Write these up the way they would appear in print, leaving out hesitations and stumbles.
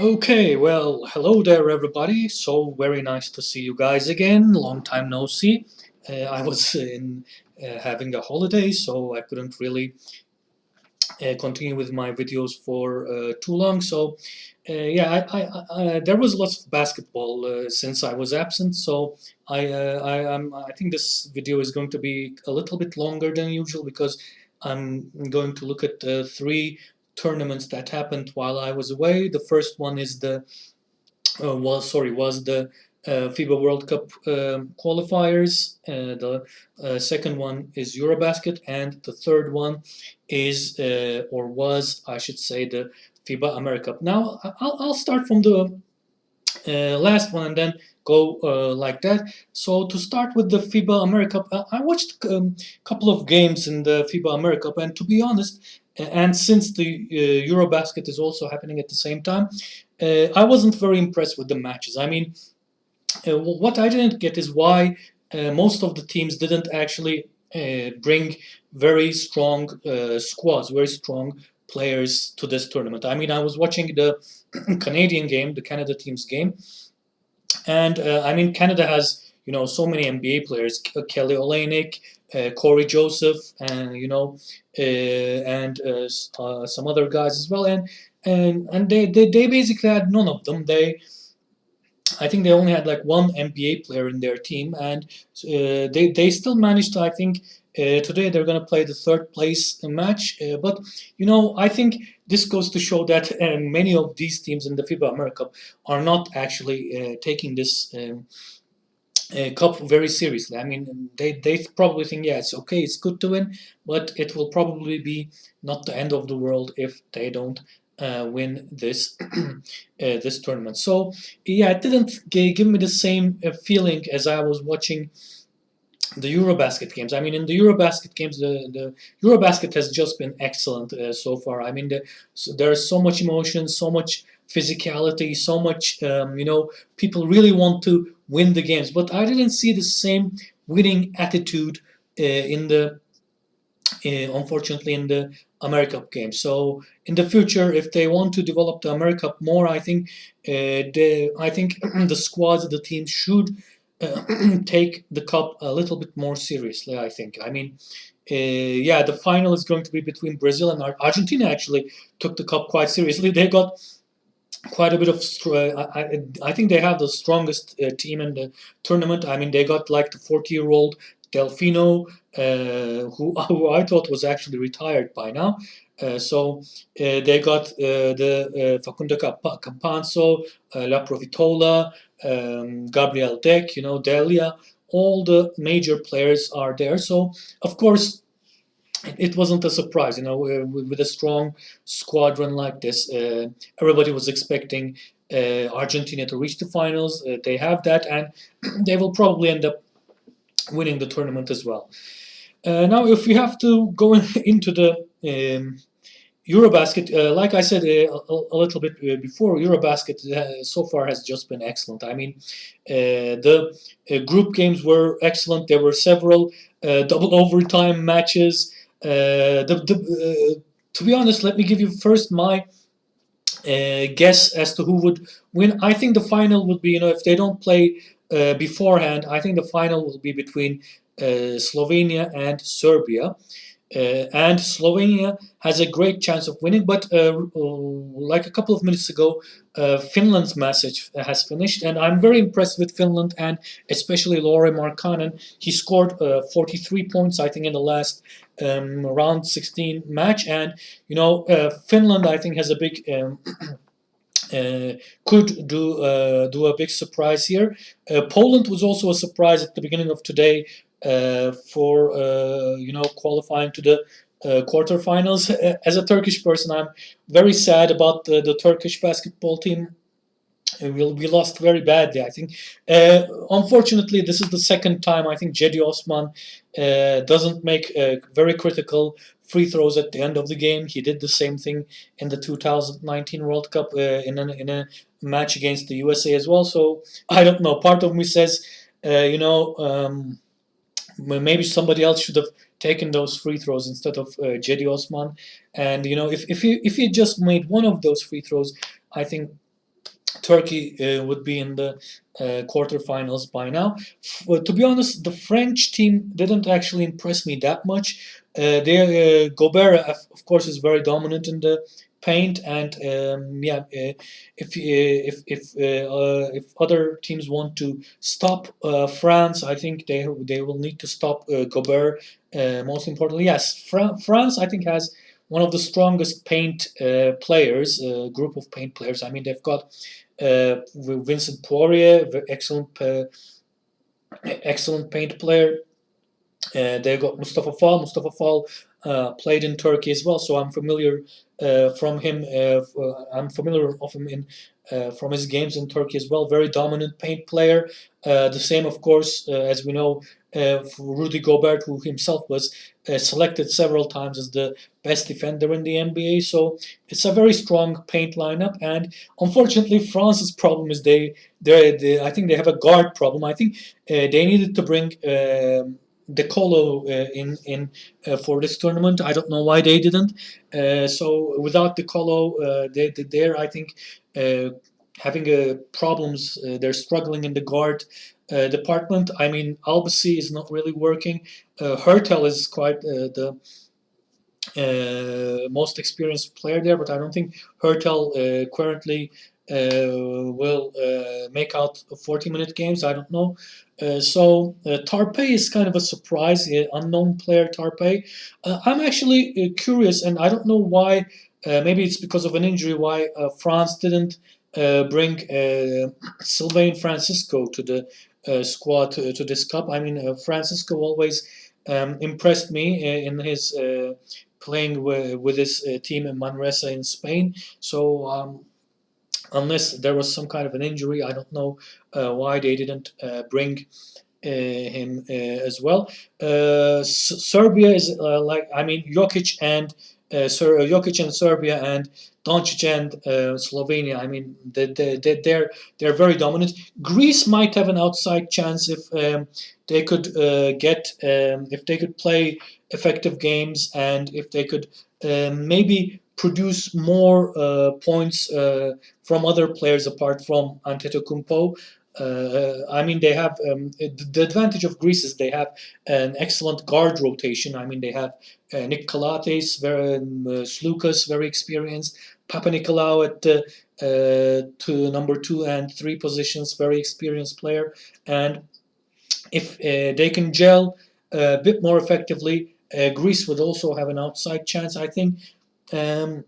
Okay, well, hello there, everybody. So very nice to see you guys again. Long time no see. I was in having a holiday, so I couldn't really continue with my videos for too long. So, there was lots of basketball since I was absent. So I think this video is going to be a little bit longer than usual because I'm going to look at three tournaments that happened while I was away. The first one is the was the FIBA World Cup qualifiers. The second one is Eurobasket, and the third one is or was, I should say, the FIBA Americup. Now I'll start from the last one and then go like that. So to start with the FIBA Americup, I watched a couple of games in the FIBA Americup, and to be honest, and since the Eurobasket is also happening at the same time, I wasn't very impressed with the matches. I mean, what I didn't get is why most of the teams didn't actually bring very strong squads, very strong players to this tournament. I mean, I was watching the Canadian game, the Canada team's game, and I mean, Canada has so many NBA players: Kelly Olynyk, Corey Joseph, and some other guys as well. And they basically had none of them. I think they only had like one NBA player in their team, and they still managed to. I think today they're going to play the third place match. But I think this goes to show that many of these teams in the FIBA America Cup are not actually taking this cup very seriously. I mean, they probably think, yeah, it's okay, it's good to win, but it will probably be not the end of the world if they don't win this this tournament. So yeah, it didn't give me the same feeling as I was watching the Eurobasket games. I mean, in the Eurobasket games, the Eurobasket has just been excellent so far. I mean, there's so much emotion, so much physicality, so much, people really want to win the games. But I didn't see the same winning attitude in the, unfortunately, in the Americup game. So in the future, if they want to develop the Americup more, I think the squads, the teams should take the cup a little bit more seriously. I think. I mean, yeah, the final is going to be between Brazil and Argentina. Actually, took the cup quite seriously. They got quite a bit of. I think they have the strongest team in the tournament. I mean, they got like the 40-year-old Delfino, who I thought was actually retired by now. They got the Facundo Campanso, La Provitola, Gabriel Deck, Delia. All the major players are there. So of course it wasn't a surprise, with a strong squadron like this. Everybody was expecting Argentina to reach the finals. They have that, and they will probably end up winning the tournament as well. Now, if we have to go into the Eurobasket, like I said a little bit before, Eurobasket so far has just been excellent. I mean, the group games were excellent. There were several double overtime matches. To be honest, let me give you first my guess as to who would win. I think the final would be, if they don't play beforehand, I think the final will be between Slovenia and Serbia. And Slovenia has a great chance of winning, but like a couple of minutes ago, Finland's message has finished, and I'm very impressed with Finland and especially Lauri Markkanen. He scored 43 points, I think, in the last round 16 match, and Finland, I think, has a big could do a big surprise here. Poland was also a surprise at the beginning of today for qualifying to the quarterfinals. As a Turkish person, I'm very sad about the Turkish basketball team. We lost very badly, I think. Unfortunately, this is the second time I think Cedi Osman doesn't make very critical free throws at the end of the game. He did the same thing in the 2019 World Cup in a match against the USA as well. So I don't know. Part of me says, maybe somebody else should have taken those free throws instead of Cedi Osman. And if he just made one of those free throws, I think Turkey would be in the quarterfinals by now. To be honest, the French team didn't actually impress me that much. Gobert, of course, is very dominant in the paint, and yeah, if other teams want to stop France, I think they will need to stop Gobert. Most importantly, yes, France I think has one of the strongest paint players, group of paint players. I mean, they've got Vincent Poirier, excellent paint player. They got Mustafa Fall. Mustafa Fall played in Turkey as well, so I'm familiar from him. I'm familiar of him in from his games in Turkey as well. Very dominant paint player. The same, of course, as we know, for Rudy Gobert, who himself was selected several times as the best defender in the NBA. So it's a very strong paint lineup. And unfortunately, France's problem is they I think they have a guard problem. I think they needed to bring. De Colo in for this tournament. I don't know why they didn't. So without De Colo, they're I think uh, having problems. They're struggling in the guard department. I mean, Albasi is not really working. Hertel is quite the most experienced player there, but I don't think Hertel currently will make out 40-minute games. I don't know. Tarpe is kind of a surprise, unknown player Tarpe. I'm actually curious, and I don't know why. Maybe it's because of an injury. Why France didn't bring Sylvain Francisco to the squad to this cup? I mean, Francisco always impressed me in his playing with his team in Manresa in Spain. So unless there was some kind of an injury, I don't know why they didn't bring him as well. Serbia is like I mean Jokic and Jokic and Serbia and Doncic and Slovenia. I mean they're very dominant. Greece might have an outside chance if they could get if they could play effective games and if they could maybe produce more points from other players apart from Antetokounmpo. I mean, they have the advantage of Greece is they have an excellent guard rotation. I mean, they have Nick Kalates, Slukas, very experienced. Papa Nicolau at to number 2 and 3 positions, very experienced player. And if they can gel a bit more effectively, Greece would also have an outside chance. I think. Um,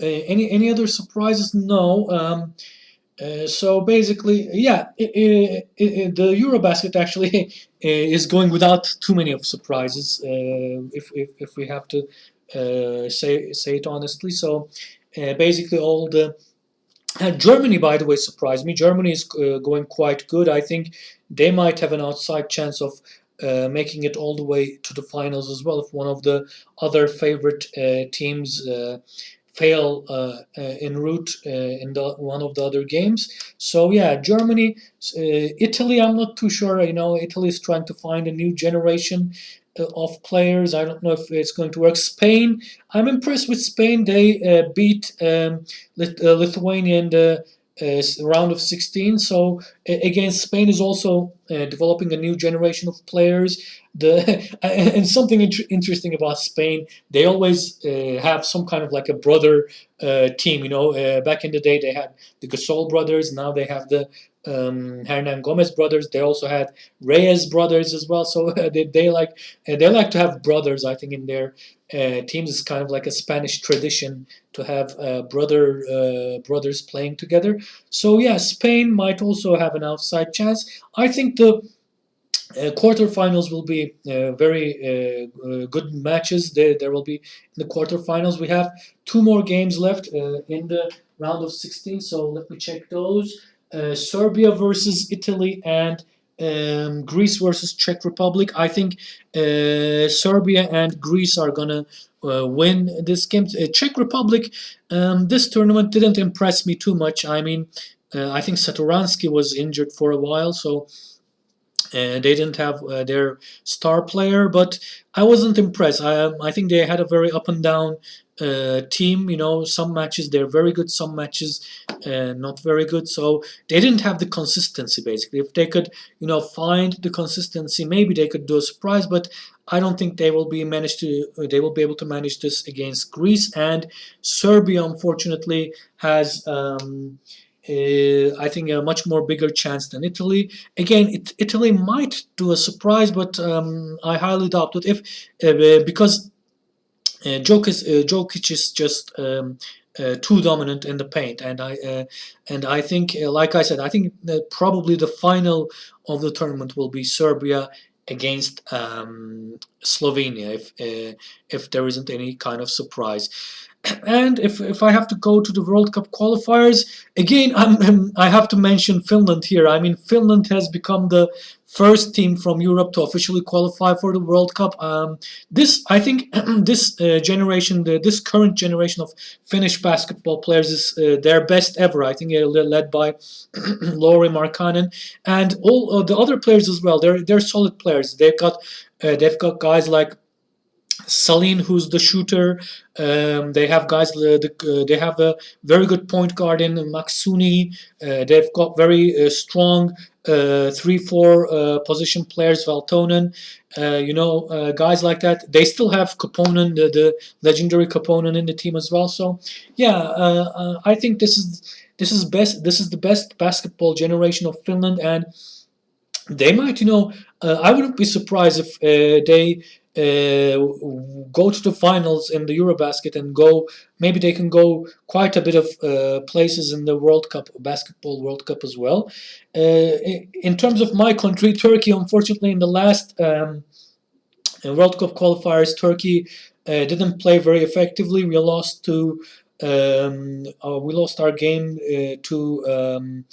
any other surprises? No. So basically, yeah, the Eurobasket actually is going without too many of surprises. If we have to say it honestly, so basically all the Germany, by the way, surprised me. Germany is going quite good. I think they might have an outside chance of making it all the way to the finals as well if one of the other favorite teams fail en route in one of the other games. So yeah, Germany, Italy. I'm not too sure. You know, Italy is trying to find a new generation of players. I don't know if it's going to work. Spain. I'm impressed with Spain. They beat Lithuania in the round of 16. So again, Spain is also developing a new generation of players. And something interesting about Spain, they always have some kind of like a brother team. You know, back in the day they had the Gasol brothers. Now they have the Hernan Gomez brothers. They also had Reyes brothers as well. So they like to have brothers. I think in their teams is kind of like a Spanish tradition to have brothers playing together. So yeah, Spain might also have an outside chance. I think the quarterfinals will be very good matches. There will be in the quarterfinals. We have 2 more games left in the round of 16. So let me check those. Serbia versus Italy and Greece versus Czech Republic. I think Serbia and Greece are gonna win this game. Czech Republic. This tournament didn't impress me too much. I mean, I think Satoransky was injured for a while, so They didn't have their star player, but I wasn't impressed. I think they had a very up and down team. Some matches they're very good, some matches not very good. So they didn't have the consistency. Basically, if they could, find the consistency, maybe they could do a surprise. But I don't think they will be managed to. They will be able to manage this against Greece and Serbia. Unfortunately, has. I think a much more bigger chance than Italy. Again, Italy might do a surprise, but I highly doubt it. If because Jokic is just too dominant in the paint, and I think, like I said, I think that probably the final of the tournament will be Serbia against Slovenia, if there isn't any kind of surprise. And if I have to go to the World Cup qualifiers again, I have to mention Finland here. I mean, Finland has become the first team from Europe to officially qualify for the World Cup. This I think this generation, this current generation of Finnish basketball players is their best ever. I think they're led by Lauri Markkanen and all the other players as well. They're solid players. They've got guys like Salin, who's the shooter. They have guys. They have a very good point guard in Maksuni. They've got very strong 3-4 position players, Valtonen. Guys like that. They still have Kaponen, the legendary Kaponen, in the team as well. So, yeah, I think this is best. This is the best basketball generation of Finland, and they might, I wouldn't be surprised if they go to the finals in the Eurobasket and go. Maybe they can go quite a bit of places in the World Cup, basketball World Cup as well. In terms of my country, Turkey, unfortunately, in the last World Cup qualifiers, Turkey didn't play very effectively. We lost our game to.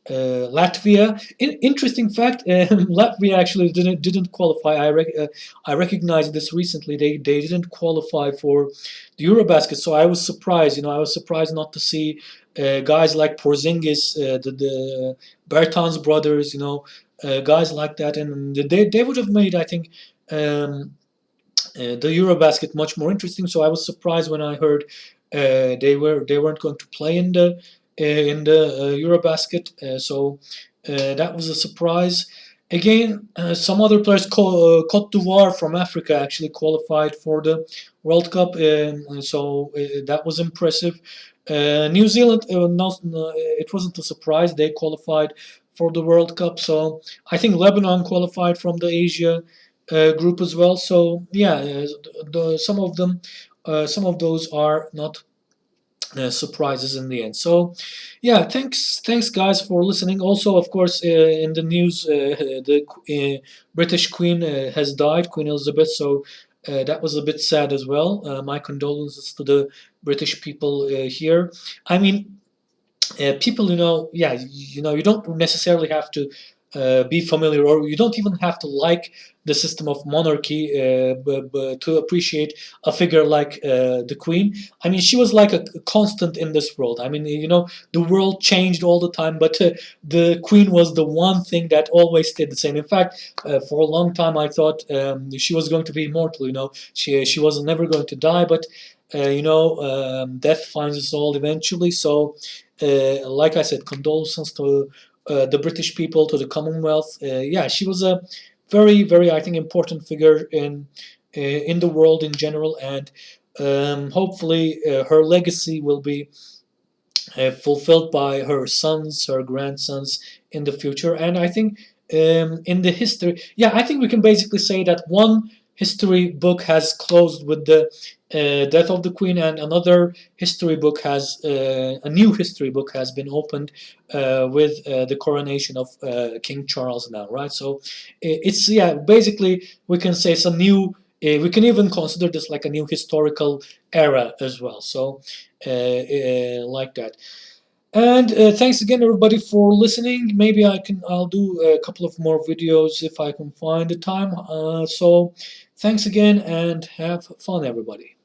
Latvia. Interesting fact: Latvia actually didn't qualify. I recognized this recently. They didn't qualify for the Eurobasket, so I was surprised. I was surprised not to see guys like Porzingis, the Bertans brothers. Guys like that, and they would have made, I think. The Eurobasket much more interesting. So I was surprised when I heard they weren't going to play in the Eurobasket. That was a surprise. Again, some other players, Cote d'Ivoire from Africa, actually qualified for the World Cup, that was impressive. New Zealand, it wasn't a surprise; they qualified for the World Cup. So I think Lebanon qualified from the Asia group as well. So yeah, some of those are not surprises in the end. So, yeah, thanks guys for listening. Also, of course, in the news, the British Queen has died, Queen Elizabeth. So that was a bit sad as well. My condolences to the British people here. I mean, people, yeah, you don't necessarily have to be familiar, or you don't even have to like the system of monarchy to appreciate a figure like the Queen. I mean, she was like a constant in this world. I mean, the world changed all the time, but the Queen was the one thing that always stayed the same. In fact, for a long time, I thought she was going to be immortal. She was never going to die, but death finds us all eventually. So, like I said, condolences to the British people, to the Commonwealth. Yeah, she was a very, very, I think, important figure in the world in general, and hopefully her legacy will be fulfilled by her sons, her grandsons in the future. And I think in the history, yeah, I think we can basically say that one history book has closed with the death of the Queen, and another history book a new history book has been opened with the coronation of King Charles now, right? So it's, yeah, basically we can say it's a new. We can even consider this like a new historical era as well. So, like that. And thanks again, everybody, for listening. Maybe I'll do a couple of more videos if I can find the time. So, thanks again, and have fun, everybody.